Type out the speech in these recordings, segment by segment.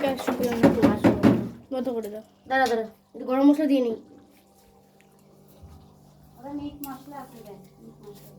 Gas শুকিয়ে না মতো করে দাও। দাঁড়া দাঁড়া, একটু গরম মশলা দিয়ে নিই। মিট মশলা আছে, দেন মিট মশলা।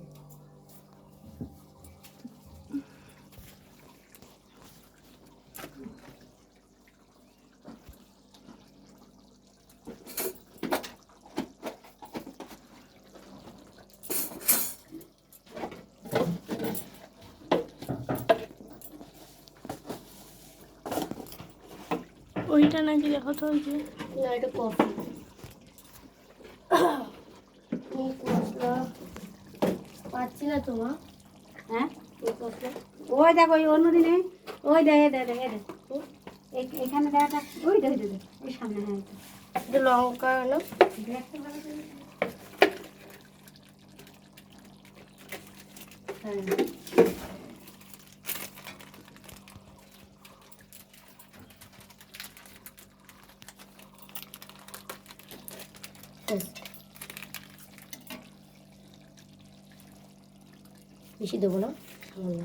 ওইটা নাকি দেখো তো, ওই যে না, এটা কফি। মিট মশলা পাচ্ছি না তোমার। হ্যাঁ, মিট মশলা ওই দেখ, ওই অন্যদিনে ওই দে দে দে দে, এখানে দেখা, ওই দে দে, এই সামনে। হ্যাঁ, একটু লঙ্কা না, দেখতে ভালো করে। হ্যাঁ, বেশি দেবো না, সামান্য।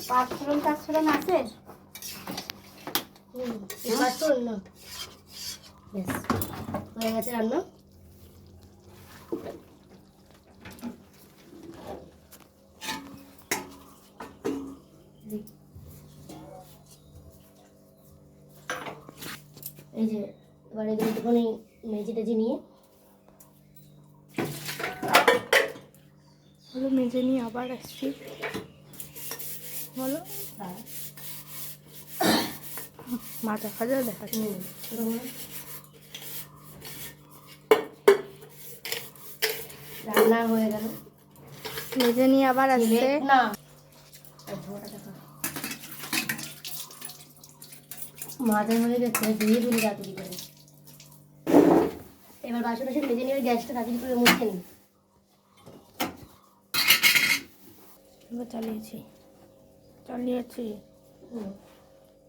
পাঁচফোড়ন টাচফোড়ন আছে? পাঁচফোড়ন না, ব্যাস হয়ে গেছে রান্না। এই যে এবার এগুলো একটুখানি মেজে টেজে নিয়ে বলো, মেজে নিয়ে আবার আসছি। বলো, মাথা খাজা দেখাচ্ছি। রান্না হয়ে গেল, মেজে নিয়ে আবার আসছে। না মাথা হয়ে গেছে, ধুয়ে দিলি তাড়াতাড়ি করে। এবার বাসন টাসন মেজে নিয়ে গ্যাসটা তাড়াতাড়ি করে মুছে নিই। এবার চালিয়েছি।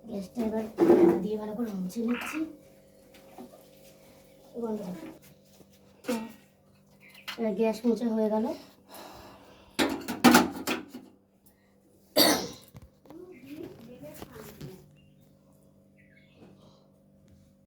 গ্যাসটা এবার দিয়ে ভালো করে মুছে নিচ্ছি। বন্ধ। এবার গ্যাস মুছে হয়ে গেল।